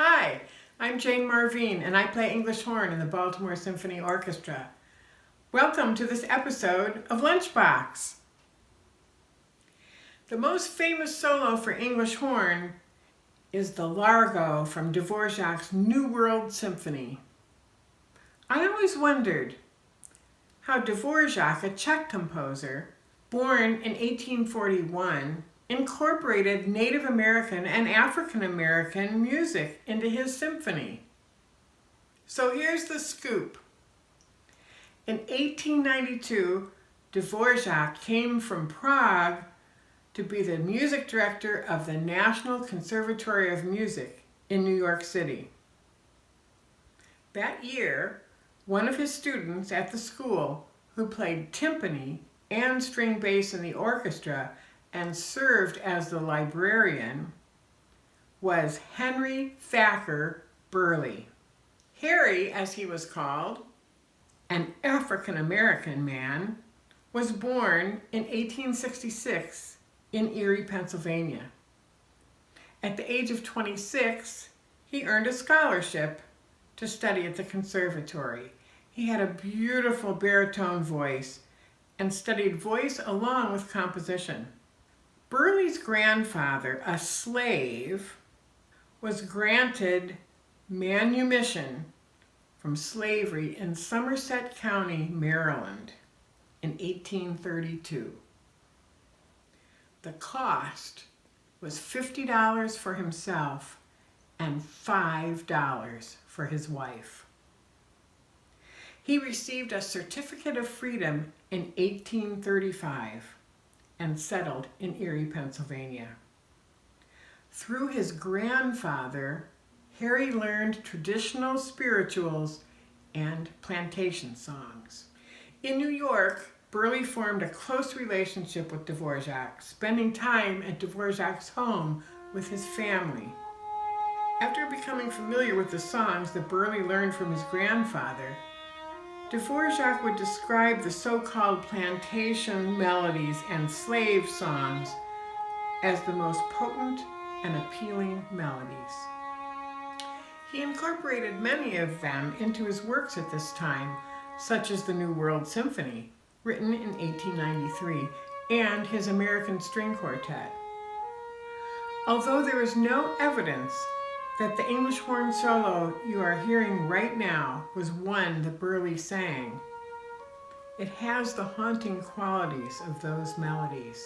Hi, I'm Jane Marvine, and I play English horn in the Baltimore Symphony Orchestra. Welcome to this episode of Lunchbox. The most famous solo for English horn is the Largo from Dvorak's New World Symphony. I always wondered how Dvorak, a Czech composer, born in 1841, incorporated Native American and African American music into his symphony. So here's the scoop. In 1892, Dvorak came from Prague to be the music director of the National Conservatory of Music in New York City. That year, one of his students at the school, who played timpani and string bass in the orchestra and served as the librarian, was Henry Thacker Burleigh. Harry, as he was called, an African-American man, was born in 1866 in Erie, Pennsylvania. At the age of 26, he earned a scholarship to study at the conservatory. He had a beautiful baritone voice and studied voice along with composition. Burleigh's grandfather, a slave, was granted manumission from slavery in Somerset County, Maryland in 1832. The cost was $50 for himself and $5 for his wife. He received a certificate of freedom in 1835 and settled in Erie, Pennsylvania. Through his grandfather, Harry learned traditional spirituals and plantation songs. In New York, Burleigh formed a close relationship with Dvorak, spending time at Dvorak's home with his family. After becoming familiar with the songs that Burleigh learned from his grandfather, Dvorak would describe the so-called plantation melodies and slave songs as the most potent and appealing melodies. He incorporated many of them into his works at this time, such as the New World Symphony, written in 1893, and his American String Quartet. Although there is no evidence that the English horn solo you are hearing right now was one that Burleigh sang, it has the haunting qualities of those melodies.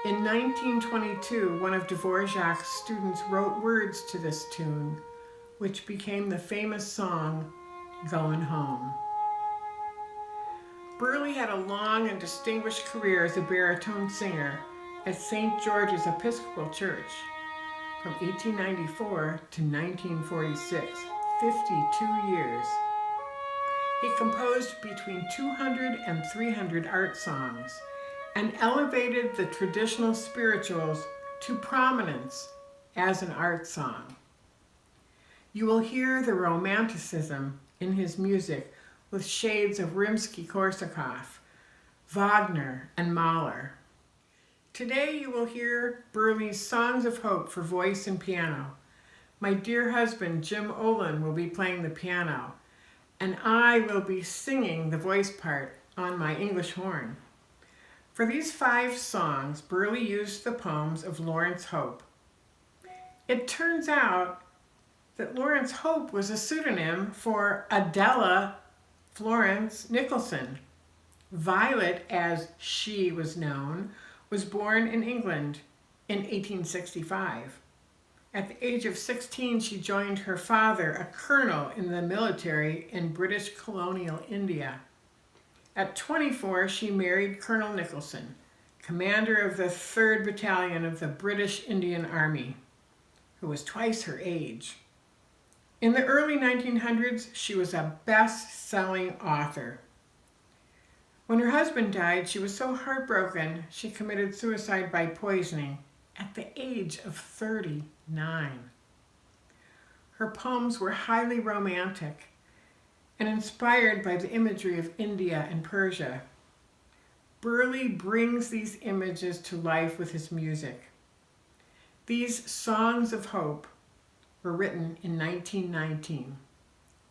In 1922, one of Dvorak's students wrote words to this tune, which became the famous song, Goin' Home. Burleigh had a long and distinguished career as a baritone singer at St. George's Episcopal Church from 1894 to 1946, 52 years. He composed between 200 and 300 art songs and elevated the traditional spirituals to prominence as an art song. You will hear the romanticism in his music with shades of Rimsky-Korsakov, Wagner, and Mahler. Today you will hear Burleigh's Songs of Hope for voice and piano. My dear husband, Jim Olin, will be playing the piano, and I will be singing the voice part on my English horn. For these 5 songs, Burleigh used the poems of Laurence Hope. It turns out that Laurence Hope was a pseudonym for Adela Florence Nicholson. Violet, as she was known, was born in England in 1865. At the age of 16, she joined her father, a colonel in the military in British colonial India. At 24, she married Colonel Nicholson, commander of the 3rd Battalion of the British Indian Army, who was twice her age. In the early 1900s, she was a best-selling author. When her husband died, she was so heartbroken, she committed suicide by poisoning at the age of 39. Her poems were highly romantic and inspired by the imagery of India and Persia. Burleigh brings these images to life with his music. These songs of hope were written in 1919.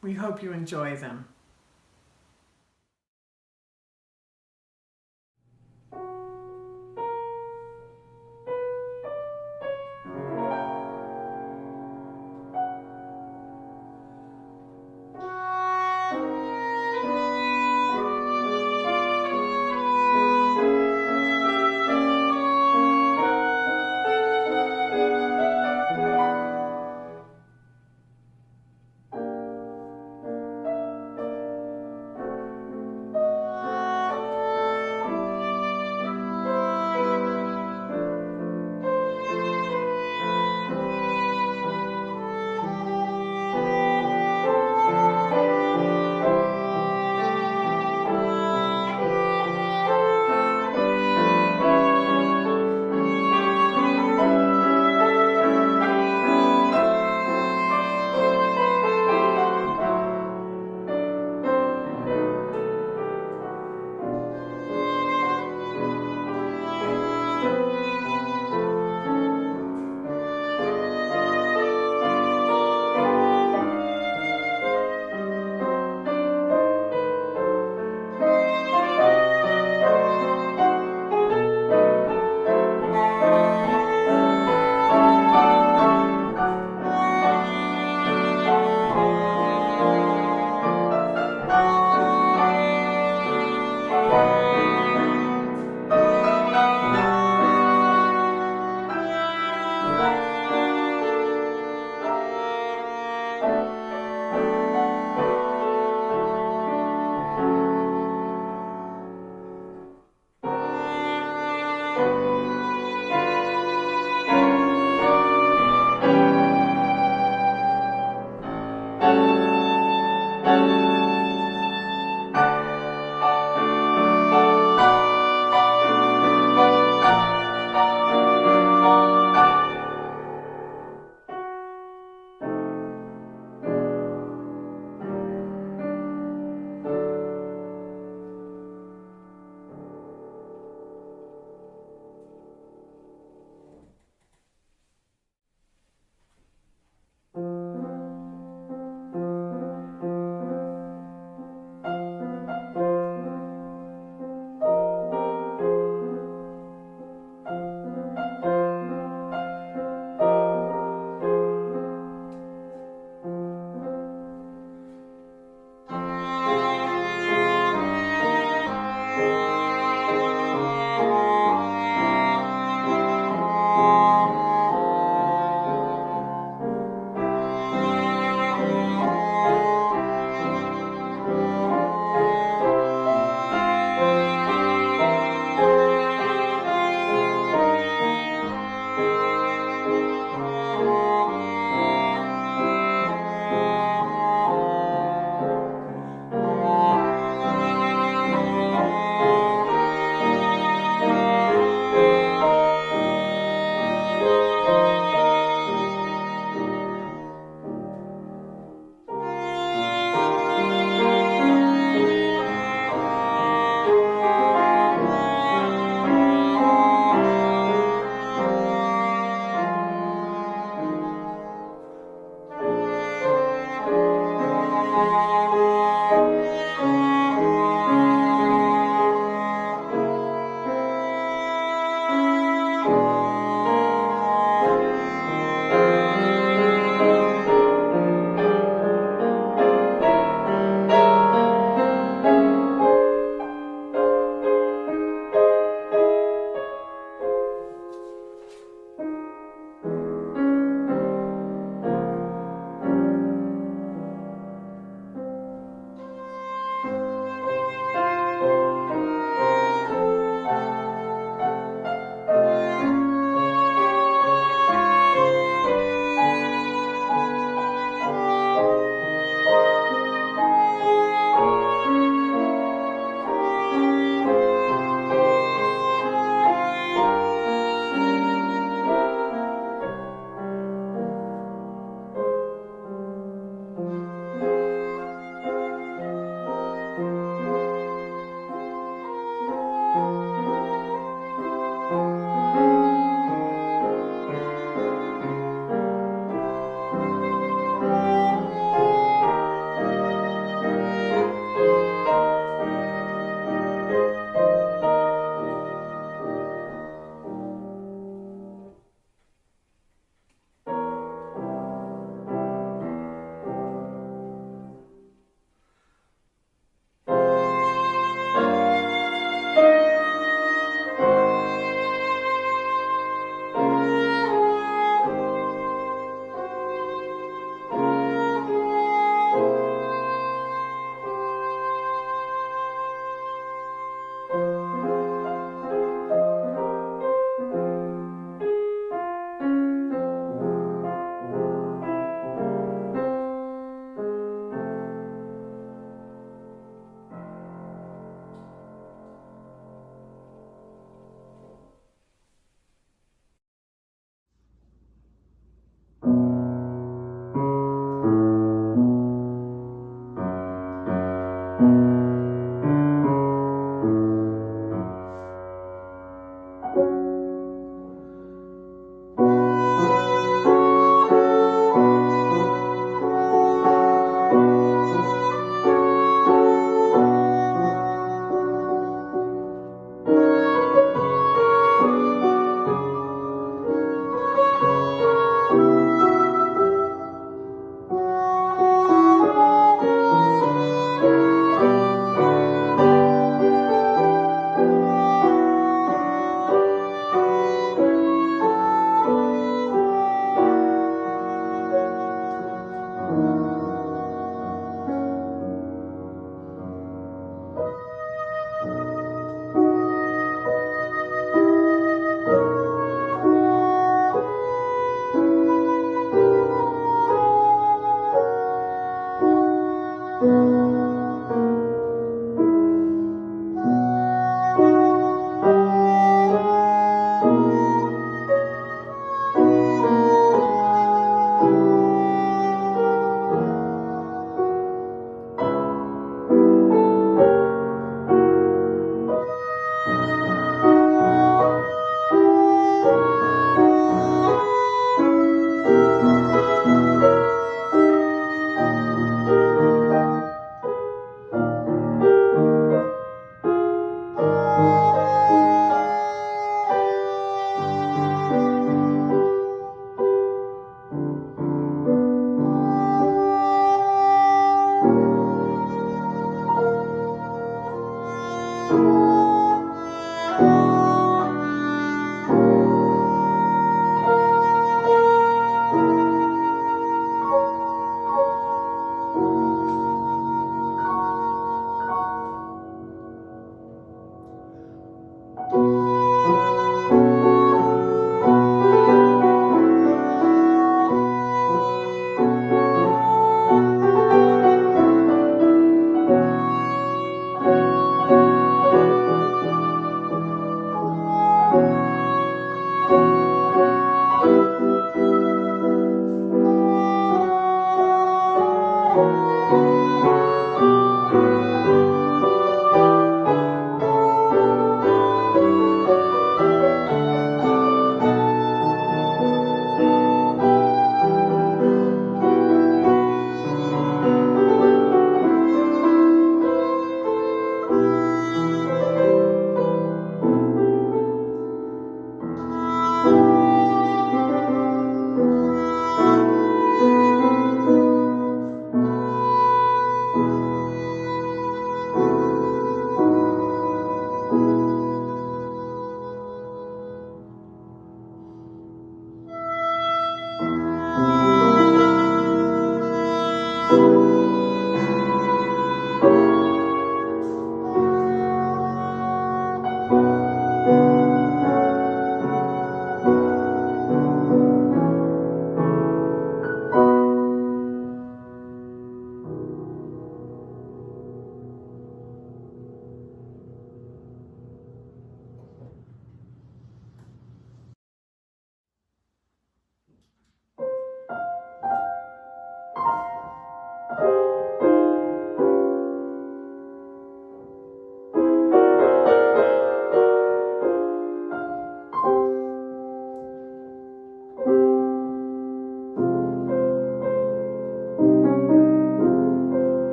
We hope you enjoy them.